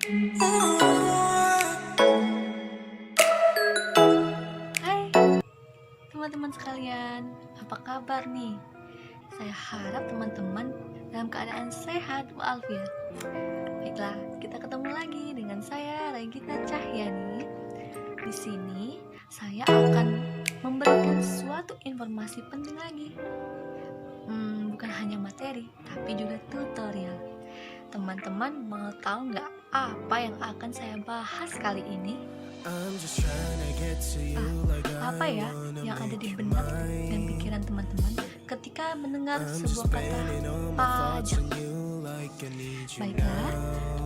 Hai teman-teman sekalian, apa kabar nih? Saya harap teman-teman dalam keadaan sehat walafiat. Baiklah, kita ketemu lagi dengan saya Regina Cahyani. Di sini saya akan memberikan suatu informasi penting lagi. Bukan hanya materi, tapi juga tutorial. Teman-teman mau tahu nggak apa yang akan saya bahas kali ini? Apa ya yang ada di benak dan pikiran teman-teman ketika mendengar sebuah kata pajak? Baiklah,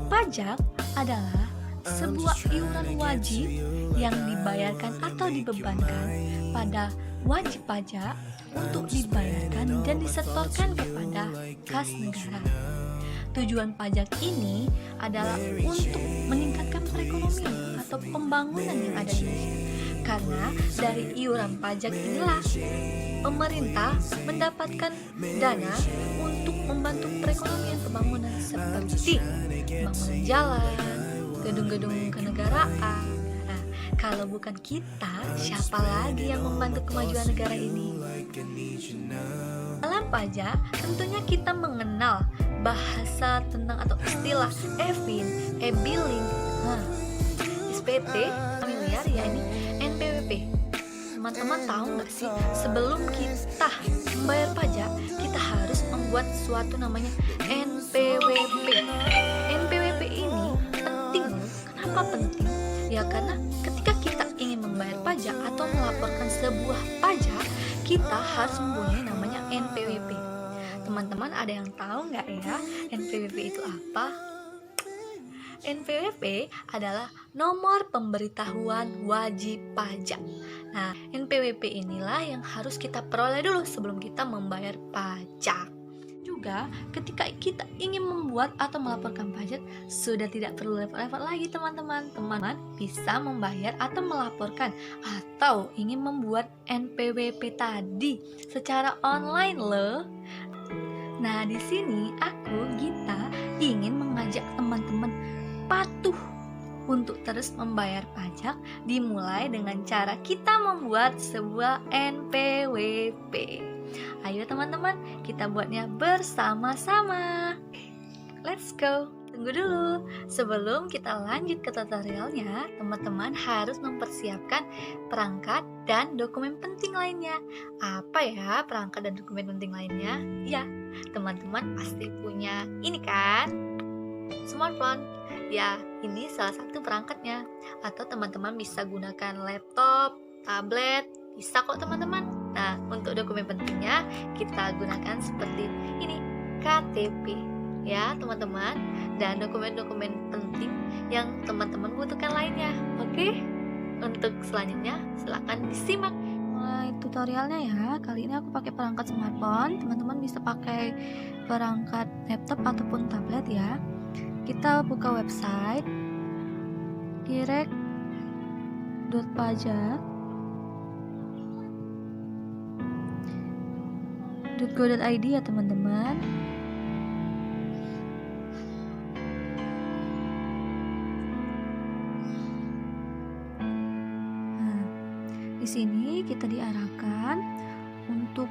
pajak adalah sebuah iuran wajib yang dibayarkan atau dibebankan pada wajib pajak untuk dibayarkan dan disetorkan kepada kas negara. Tujuan pajak ini adalah untuk meningkatkan perekonomian atau pembangunan yang ada di Indonesia. Karena dari iuran pajak inilah pemerintah mendapatkan dana untuk membantu perekonomian pembangunan seperti pembangunan jalan, gedung-gedung kenegaraan. Nah, kalau bukan kita, siapa lagi yang membantu kemajuan negara ini? Dalam pajak, tentunya kita mengenal bahasa tentang atau istilah e-fin, e-billing, SPT, familiar ya, ini NPWP. Teman-teman tahu nggak sih, sebelum kita membayar pajak, kita harus membuat suatu namanya NPWP. NPWP ini penting. Kenapa penting? Ya karena ketika kita ingin membayar pajak atau melaporkan sebuah pajak, kita harus mempunyai namanya NPWP. Teman-teman ada yang tahu nggak ya NPWP itu apa? NPWP adalah nomor pemberitahuan wajib pajak. Nah, NPWP inilah yang harus kita peroleh dulu sebelum kita membayar pajak. Juga ketika kita ingin membuat atau melaporkan pajak, sudah tidak perlu repot-repot lagi teman-teman. Teman-teman bisa membayar atau melaporkan atau ingin membuat NPWP tadi secara online loh. Nah, di sini aku Gita ingin mengajak teman-teman patuh untuk terus membayar pajak, dimulai dengan cara kita membuat sebuah NPWP. Ayo teman-teman, kita buatnya bersama-sama. Let's go. Tunggu dulu, sebelum kita lanjut ke tutorialnya, teman-teman harus mempersiapkan perangkat dan dokumen penting lainnya. Apa ya perangkat dan dokumen penting lainnya? Ya, teman-teman pasti punya ini kan? Smartphone. Ya, ini salah satu perangkatnya. Atau teman-teman bisa gunakan laptop, tablet, bisa kok teman-teman. Nah, untuk dokumen pentingnya kita gunakan seperti ini, KTP. Ya, teman-teman. Dan dokumen-dokumen penting yang teman-teman butuhkan lainnya. Oke? Untuk selanjutnya, silakan disimak mulai tutorialnya ya. Kali ini aku pakai perangkat smartphone. Teman-teman bisa pakai perangkat laptop ataupun tablet ya. Kita buka website direct.pajak.go.id ya teman-teman. Nah, di sini kita diarahkan untuk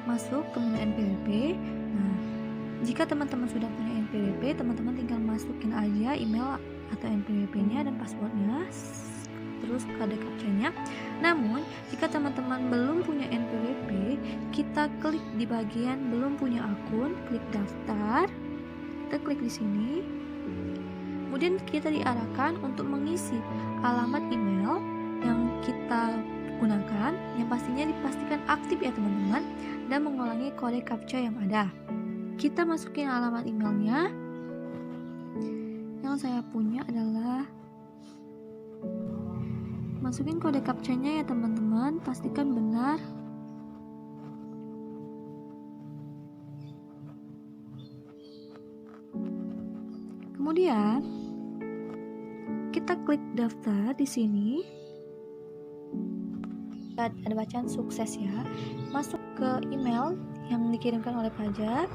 masuk ke menu NPWP. Nah, jika teman-teman sudah punya NPWP, teman-teman tinggal masukin aja email atau NPWP-nya dan passwordnya, terus kode captcha-nya. Namun, jika teman-teman belum punya NPWP, kita klik di bagian belum punya akun, klik daftar. Kita klik di sini. Kemudian kita diarahkan untuk mengisi alamat email yang kita gunakan, yang pastinya dipastikan aktif ya teman-teman, dan mengulangi kode captcha yang ada. Kita masukin alamat emailnya. Yang saya punya adalah, masukin kode captcha-nya ya teman-teman, pastikan benar. Kemudian kita klik daftar di sini. Ada bacaan sukses ya. Masuk ke email yang dikirimkan oleh pajak.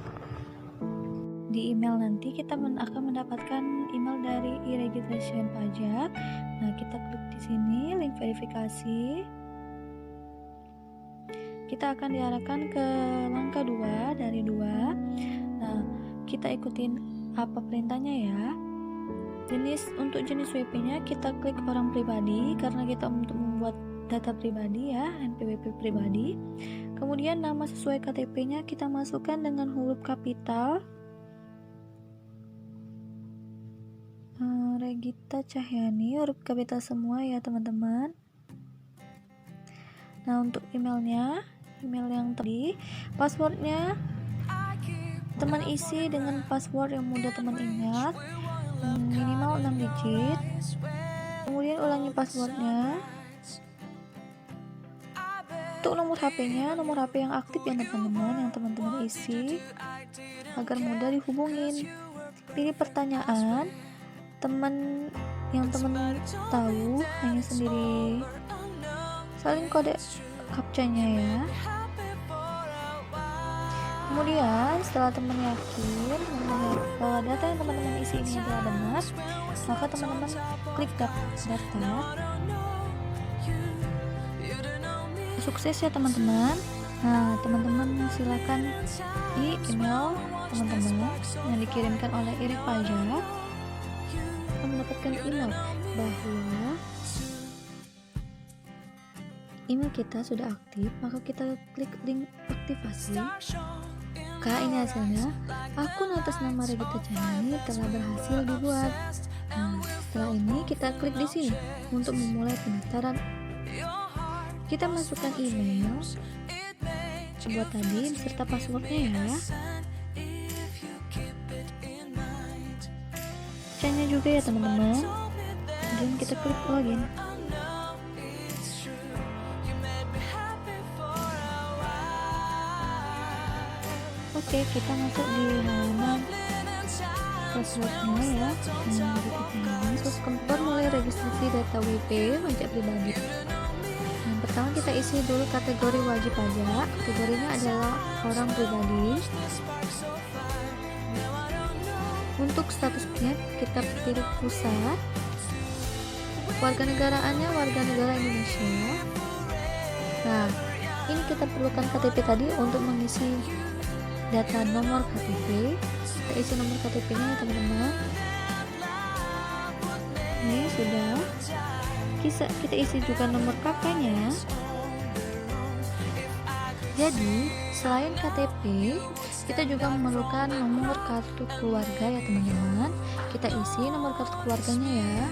di email nanti kita akan mendapatkan email dari e-registration pajak. Nah, kita klik di sini link verifikasi. Kita akan diarahkan ke langkah 2 dari 2. Nah, kita ikutin apa perintahnya ya. Untuk jenis WP-nya kita klik orang pribadi karena kita untuk membuat data pribadi ya, NPWP pribadi. Kemudian nama sesuai KTP-nya kita masukkan dengan huruf kapital. Regita Cahyani, huruf kapital semua ya teman-teman. Nah, untuk emailnya, email yang tadi, passwordnya teman isi dengan password yang mudah teman ingat, minimal 6 digit. Kemudian ulangi passwordnya. Untuk nomor HP-nya, nomor HP yang aktif ya teman-teman, yang teman-teman isi agar mudah dihubungin. Pilih pertanyaan teman yang teman tahu, hanya sendiri salin kode captcha-nya ya. Kemudian setelah teman yakin bahwa data yang teman-teman isi ini adalah benar, maka teman-teman klik daftar. Sukses ya teman-teman. Nah, teman-teman silakan di email teman-teman yang dikirimkan oleh Irek Pajak akan mendapatkan email bahwa email kita sudah aktif. Maka kita klik link aktivasi. Kak, ini hasilnya. Akun atas nama Regita Cahyani telah berhasil dibuat. Nah, setelah ini kita klik di sini untuk memulai pendaftaran. Kita masukkan email buat tadi beserta passwordnya ya. Caranya juga ya teman-teman. Dan kita klik login. Oke, kita masuk di halaman passwordnya ya. Terus keempat mulai registrasi data WP pajak pribadi. Yang pertama kita isi dulu kategori wajib pajak. Kategorinya adalah orang pribadi. Untuk statusnya kita pilih pusat. Warga negaraannya warga negara Indonesia. Nah, ini kita perlukan KTP tadi untuk mengisi data nomor KTP. Kita isi nomor KTP-nya ya teman-teman. Ini sudah. Kita isi juga nomor KK-nya. Jadi selain KTP, kita juga memerlukan nomor kartu keluarga ya teman-teman. Kita isi nomor kartu keluarganya ya.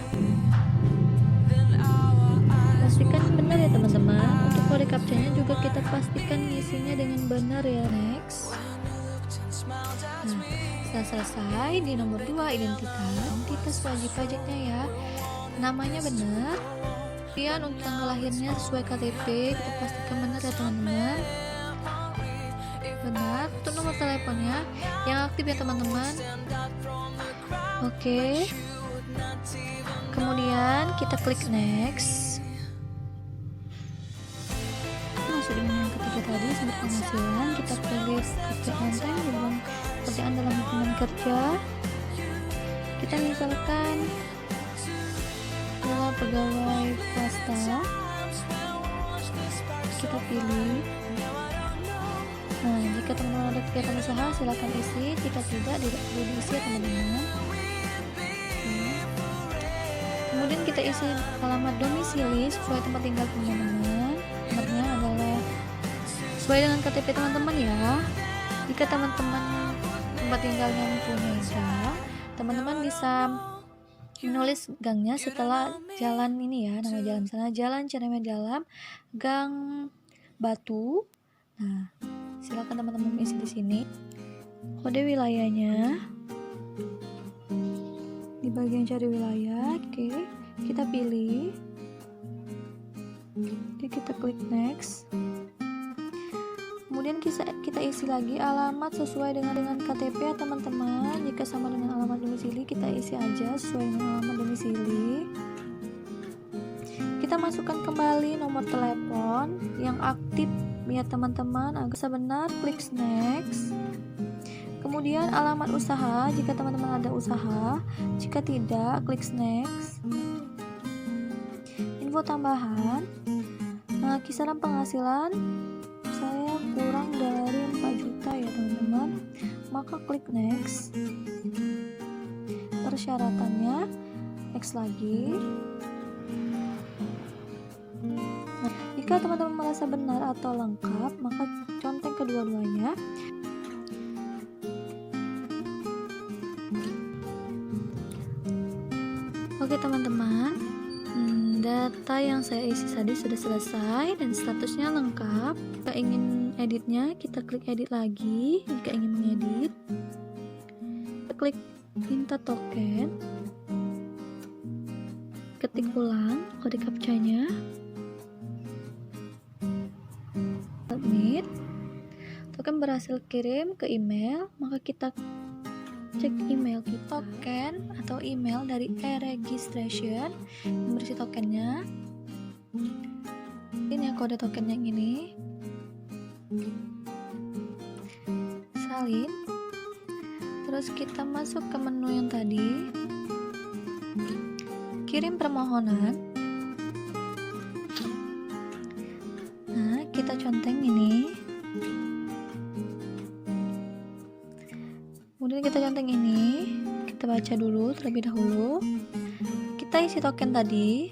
Pastikan benar ya teman-teman. Untuk kode captcha-nya juga kita pastikan ngisinya dengan benar ya. Next. Nah, setelah selesai di nomor 2 identitas wajib pajaknya ya. Namanya benar. Kemudian untuk tanggal lahirnya sesuai KTP kita pastikan benar ya teman-teman. Benar. Untuk nomor teleponnya yang aktif ya teman-teman. Oke. Kemudian kita klik next. Masuk di yang ketiga tadi sumber penghasilan, kita pilih kerjaan hubungan pekerjaan dalam hubungan kerja. Kita misalkan adalah pegawai swasta, kita pilih. Nah, jika teman-teman ada kegiatan usaha silakan isi, jika tidak diisi ya teman-teman. Kemudian kita isi alamat domisili sesuai tempat tinggal teman-teman. Nomornya adalah sesuai dengan KTP teman-teman ya. Jika teman-teman tempat tinggalnya mempunyai gang, teman-teman bisa menulis gangnya setelah jalan ini ya, nama jalan sana Jalan Ciremet Dalam, Gang Batu. Nah, silakan teman-teman isi di sini. Kode wilayahnya di bagian cari wilayah. Oke, kita pilih. Oke, kita klik next. Kemudian kita isi lagi alamat sesuai dengan KTP ya teman-teman. Jika sama dengan alamat domisili, kita isi aja sesuai dengan alamat domisili. Kita masukkan kembali nomor telepon yang aktif ya teman-teman. Agar benar, klik next. Kemudian alamat usaha, jika teman-teman ada usaha, jika tidak, klik next. Info tambahan, kisaran penghasilan saya kurang dari 4 juta ya teman-teman, maka klik next. Persyaratannya, next lagi. Jika teman-teman merasa benar atau lengkap, maka conteng kedua-duanya. Oke teman-teman, data yang saya isi tadi sudah selesai dan statusnya lengkap. Jika ingin editnya, kita klik edit lagi. Jika ingin mengedit, kita klik minta token, ketik ulang kode captcha-nya, submit. Token berhasil kirim ke email, maka kita cek email kita. Token atau email dari e-registration yang berisi tokennya. Ini yang kode tokennya yang ini. Salin. Terus kita masuk ke menu yang tadi. Kirim permohonan. Nah, kita conteng ini. Kemudian kita conteng ini, kita baca dulu terlebih dahulu. Kita isi token tadi,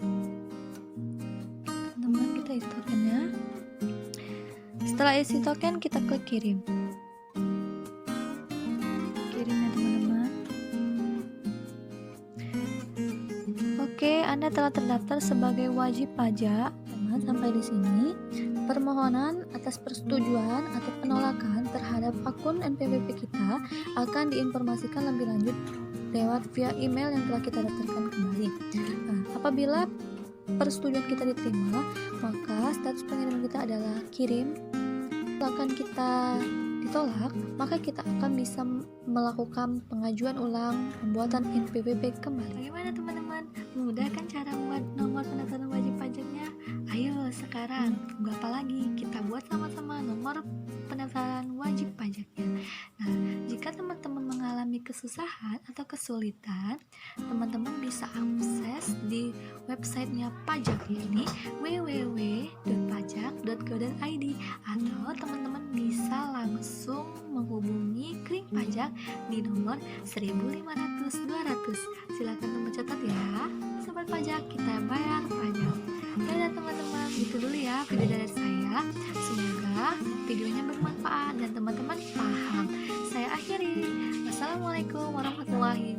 teman-teman, kita isi tokennya. Setelah isi token, kita klik kirim. Kirimnya teman-teman. Oke, Anda telah terdaftar sebagai wajib pajak. Teman, sampai di sini. Permohonan atas persetujuan atau penolakan terhadap akun NPWP kita akan diinformasikan lebih lanjut lewat via email yang telah kita daftarkan kembali. Nah, apabila persetujuan kita diterima, maka status pengiriman kita adalah kirim. Akan kita ditolak, maka kita akan bisa melakukan pengajuan ulang pembuatan NPWP kembali. Bagaimana teman-teman? Mudah kan cara membuat nomor pendaftaran wajib pajaknya? Ayo sekarang, tunggu apa lagi? Kita buat sama-sama nomor pendaftaran wajib pajaknya. Nah, jika teman-teman mengalami kesusahan atau kesulitan, teman-teman bisa akses di websitenya pajak, ini www.pajak.go.id, atau teman-teman bisa langsung menghubungi Kring Pajak di nomor 1.500-200. Silakan teman catat ya, sobat pajak, kita bayar pajak. Dan teman-teman, itu dulu ya video dari saya. Semoga videonya bermanfaat dan teman-teman paham. Saya akhiri. Wassalamualaikum warahmatullahi wabarakatuh.